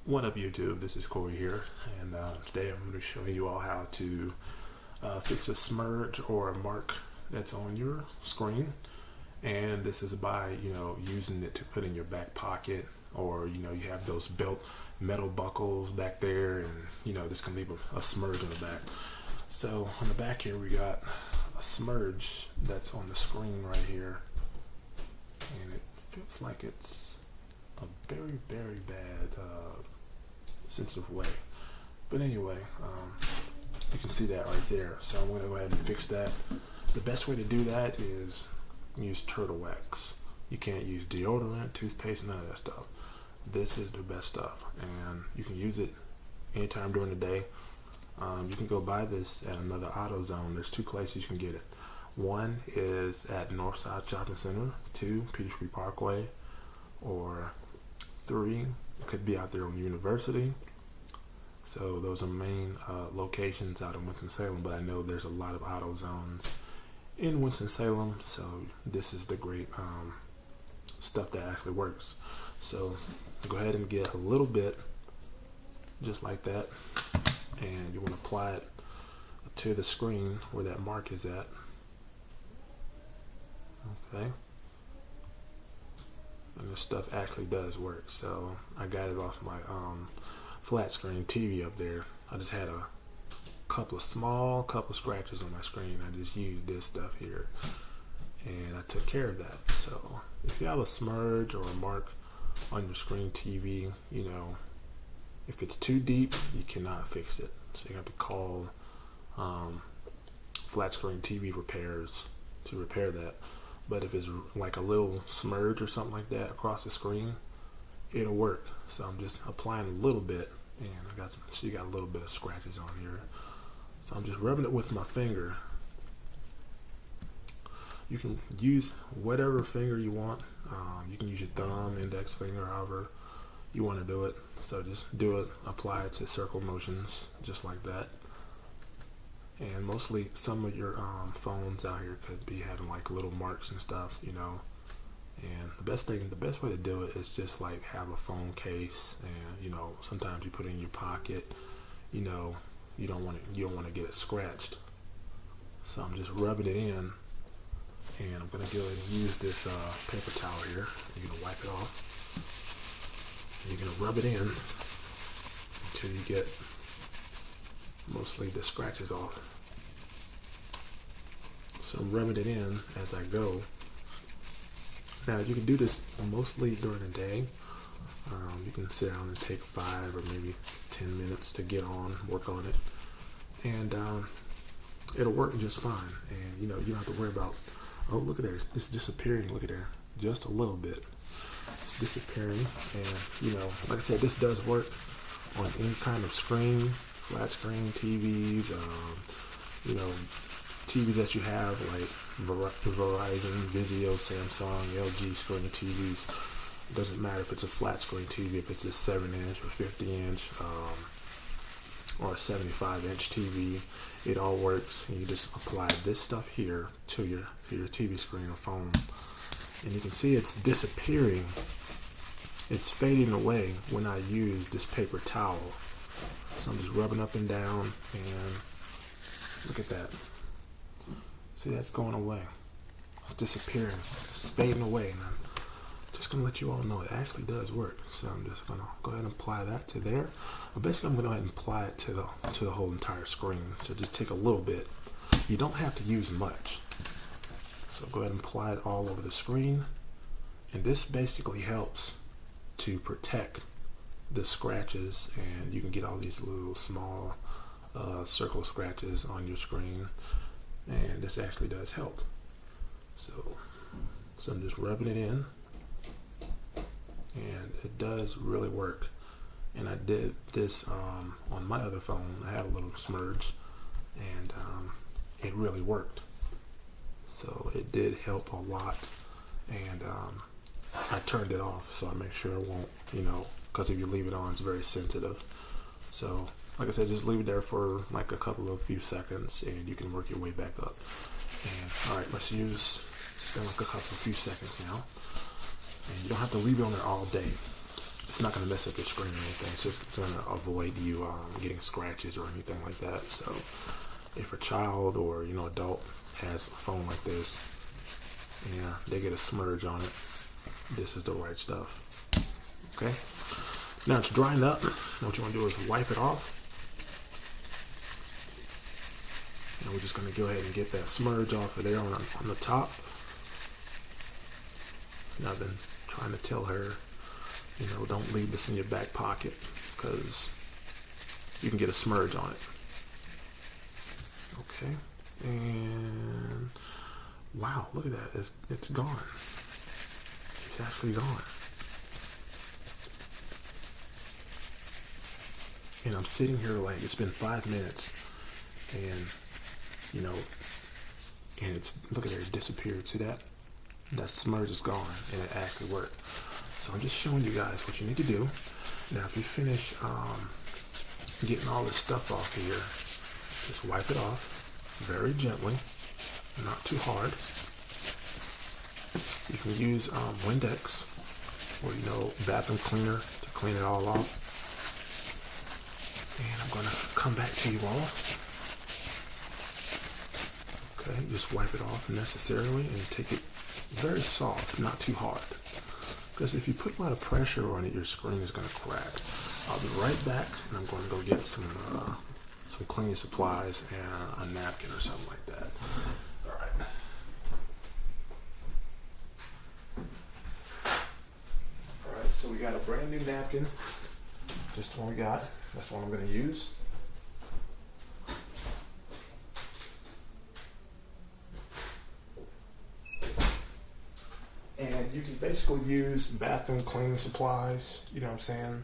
What up YouTube, this is Corey here, and today I'm going to show you all how to fix a smudge or a mark that's on your screen. And this is by, using it to put in your back pocket, or, you have those built metal buckles back there, and, this can leave a smudge on the back. So on the back here we got a smudge that's on the screen right here, and it feels like it's a very, very bad sensitive way. But anyway, you can see that right there. So I'm going to go ahead and fix that. The best way to do that is use turtle wax. You can't use deodorant, toothpaste, none of that stuff. This is the best stuff, and you can use it anytime during the day. You can go buy this at another AutoZone. There's two places you can get it. One is at Northside Shopping Center, 2 Peachtree Parkway, or 3 could be out there on University. So those are main locations out in Winston-Salem, but I know there's a lot of AutoZones in Winston-Salem, so this is the great stuff that actually works. So go ahead and get a little bit, just like that, and you want to apply it to the screen where that mark is at. Okay. And this stuff actually does work. So I got it off my flat screen TV up there. I just had a couple scratches on my screen. I just used this stuff here, and I took care of that. So if you have a smudge or a mark on your screen TV, if it's too deep, you cannot fix it. So you have to call flat screen TV repairs to repair that. But if it's like a little smudge or something like that across the screen, it'll work. So I'm just applying a little bit, and she got a little bit of scratches on here. So I'm just rubbing it with my finger. You can use whatever finger you want. You can use your thumb, index finger, however you want to do it. So just do it, apply it to circle motions, just like that. And mostly some of your phones out here could be having like little marks and stuff, And the best way to do it is just like have a phone case, and sometimes you put it in your pocket. You don't want to get it scratched. So I'm just rubbing it in, and I'm gonna go ahead and use this paper towel here. You're gonna wipe it off, and you're gonna rub it in until you get mostly the scratches off. So I'm rubbing it in as I go. Now you can do this mostly during the day. You can sit down and take 5 or maybe 10 minutes to work on it, and it'll work just fine. And you don't have to worry about, oh, look at there, it's disappearing. Look at there, just a little bit, it's disappearing. And like I said, this does work on any kind of screen, flat screen TVs, TVs that you have, like Verizon, Vizio, Samsung, LG screen TVs. It doesn't matter if it's a flat screen TV, if it's a 7-inch or 50-inch or a 75-inch TV, it all works. And you just apply this stuff here to your TV screen or phone, and you can see it's disappearing. It's fading away when I use this paper towel. So I'm just rubbing up and down, and look at that. See, that's going away. It's disappearing. It's fading away. And I'm just going to let you all know it actually does work. So I'm just going to go ahead and apply that to there. But basically, I'm going to go ahead and apply it to the whole entire screen. So just take a little bit. You don't have to use much. So go ahead and apply it all over the screen. And this basically helps to protect the scratches, and you can get all these little small circle scratches on your screen, and this actually does help. So I'm just rubbing it in, and it does really work. And I did this on my other phone. I had a little smudge, and it really worked. So it did help a lot, and I turned it off so I make sure it won't, because if you leave it on, it's very sensitive. So like I said, just leave it there for like a few seconds, and you can work your way back up. And alright, let's spend like a few seconds now. And you don't have to leave it on there all day. it's not going to mess up your screen or anything. It's just going to avoid you getting scratches or anything like that. So if a child or adult has a phone like this, yeah, they get a smudge on it, this is the right stuff. Okay, now it's drying up. What you want to do is wipe it off. And we're just going to go ahead and get that smudge off of there on the top. And I've been trying to tell her, don't leave this in your back pocket because you can get a smudge on it. Okay, and wow, look at that, it's gone. It's actually gone. And I'm sitting here like it's been 5 minutes, and and it's, look at it, it disappeared. See that? That smudge is gone, and it actually worked. So I'm just showing you guys what you need to do. Now, if you finish getting all this stuff off here, just wipe it off very gently, not too hard. You can use Windex or bathroom cleaner to clean it all off. And I'm going to come back to you all. Okay, just wipe it off necessarily and take it very soft, not too hard. Because if you put a lot of pressure on it, your screen is going to crack. I'll be right back, and I'm going to go get some cleaning supplies and a napkin or something like that. All right. All right, so we got a brand new napkin. Just the one we got. That's the one I'm going to use. And you can basically use bathroom cleaning supplies, you know what I'm saying?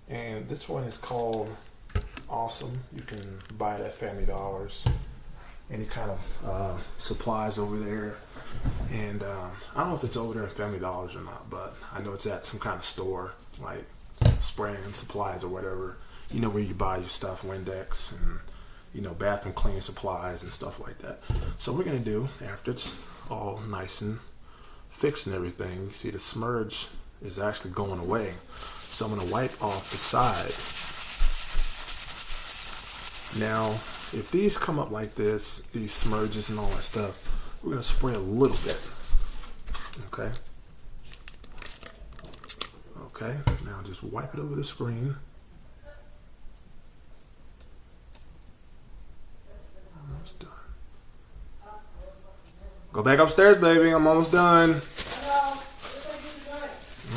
And this one is called Awesome. You can buy it at Family Dollars. Any kind of supplies over there. And I don't know if it's over there at Family Dollars or not, but I know it's at some kind of store, like spraying supplies or whatever. Where you buy your stuff, Windex and, bathroom cleaning supplies and stuff like that. So what we're going to do, after it's all nice and fixed and everything, you see the smudge is actually going away. So I'm going to wipe off the side. Now, if these come up like this, these smudges and all that stuff, we're going to spray a little bit. Okay? Okay, now just wipe it over the screen. Almost done. Go back upstairs, baby. I'm almost done.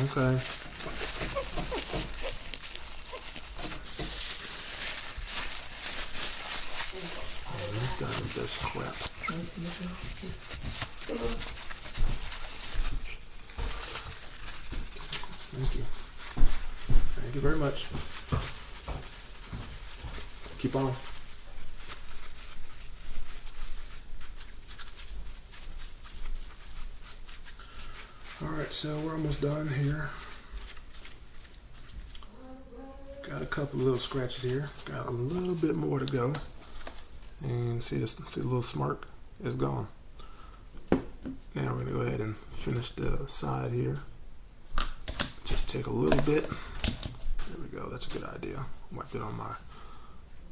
Okay. Almost done with this crap. Thank you. Thank you very much. Keep on. Alright, so we're almost done here. Got a couple little scratches here. Got a little bit more to go. And see the little smirk? It's gone. Now we're going to go ahead and finish the side here. Just take a little bit. There we go. That's a good idea. Wipe it on my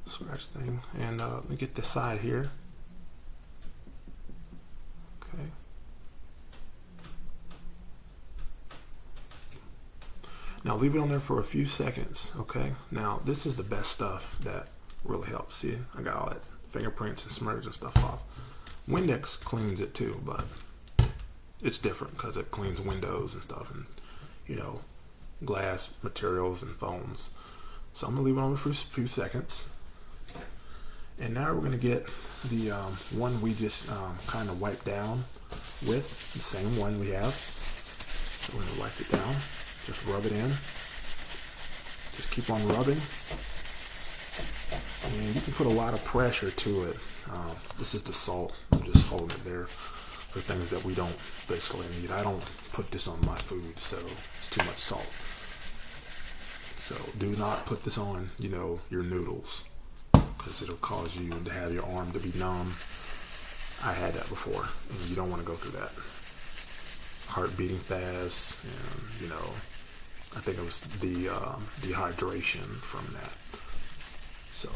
scratch thing. And let me get this side here. Okay. Now leave it on there for a few seconds, okay? Now this is the best stuff that really helps. See, I got all that fingerprints and smudge and stuff off. Windex cleans it too, but it's different because it cleans windows and stuff and, glass materials and phones. So I'm gonna leave it on for a few seconds. And now we're gonna get the one we just kind of wiped down with, the same one we have. So we're gonna wipe it down. Just rub it in. Just keep on rubbing. And you can put a lot of pressure to it. This is the salt. I'm just holding it there for things that we don't basically need. I don't put this on my food, so it's too much salt. So do not put this on, your noodles, because it'll cause you to have your arm to be numb. I had that before, and you don't want to go through that. Heart beating fast, and I think it was the dehydration from that. So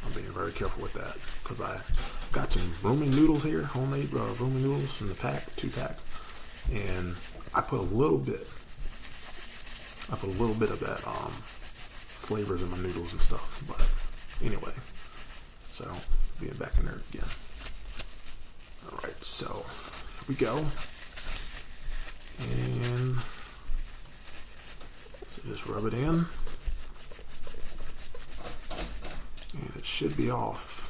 I'm being very careful with that because I got some Rumi noodles here, homemade Rumi noodles from the pack, 2-pack, and I put a little bit of that flavors in my noodles and stuff. But anyway, so being back in there again. All right, so here we go, and so just rub it in. And it should be off.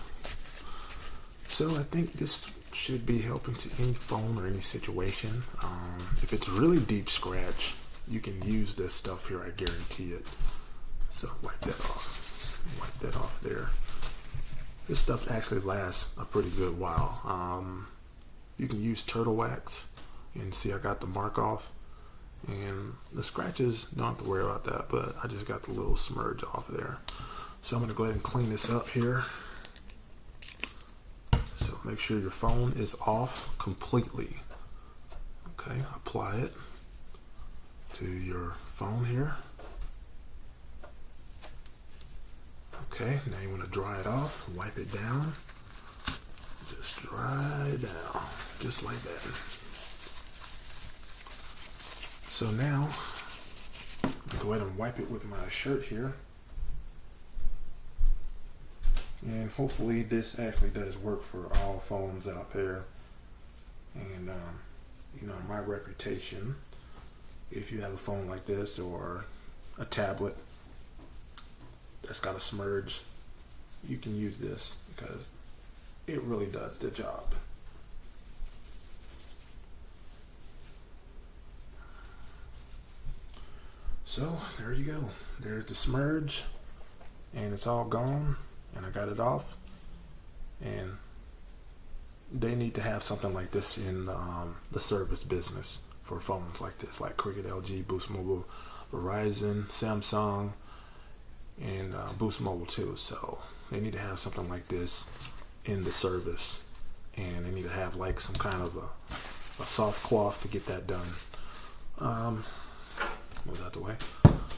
So I think this should be helping to any phone or any situation. If it's really deep scratch, you can use this stuff here, I guarantee it. So wipe that off. Wipe that off there. This stuff actually lasts a pretty good while. You can use turtle wax, and see I got the mark off. And the scratches, don't have to worry about that, but I just got the little smudge off there. So I'm going to go ahead and clean this up here. So make sure your phone is off completely. Okay, apply it to your phone here. Okay, now you want to dry it off, wipe it down. Just dry it down, just like that. So now, I'll go ahead and wipe it with my shirt here. And hopefully this actually does work for all phones out there. And you know, my reputation, if you have a phone like this or a tablet that's got a smudge, you can use this because it really does the job. So there you go. There's the smudge, and it's all gone. And I got it off, and they need to have something like this in the service business for phones like this, like Cricket, LG, Boost Mobile, Verizon, Samsung, and Boost Mobile too. So they need to have something like this in the service, and they need to have like some kind of a soft cloth to get that done. Move that out the way.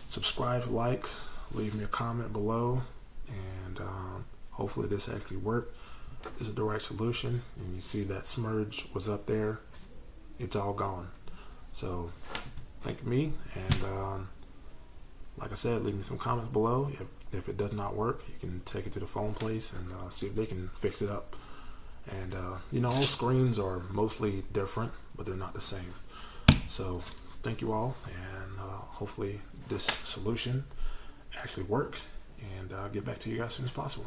Subscribe, like, leave me a comment below. And hopefully this actually worked. This is the right solution, and you see that smudge was up there. It's all gone. So thank me, and like I said, leave me some comments below. If it does not work, you can take it to the phone place and see if they can fix it up. And you know, all screens are mostly different, but they're not the same. So thank you all, and hopefully this solution actually worked. And I'll get back to you guys as soon as possible.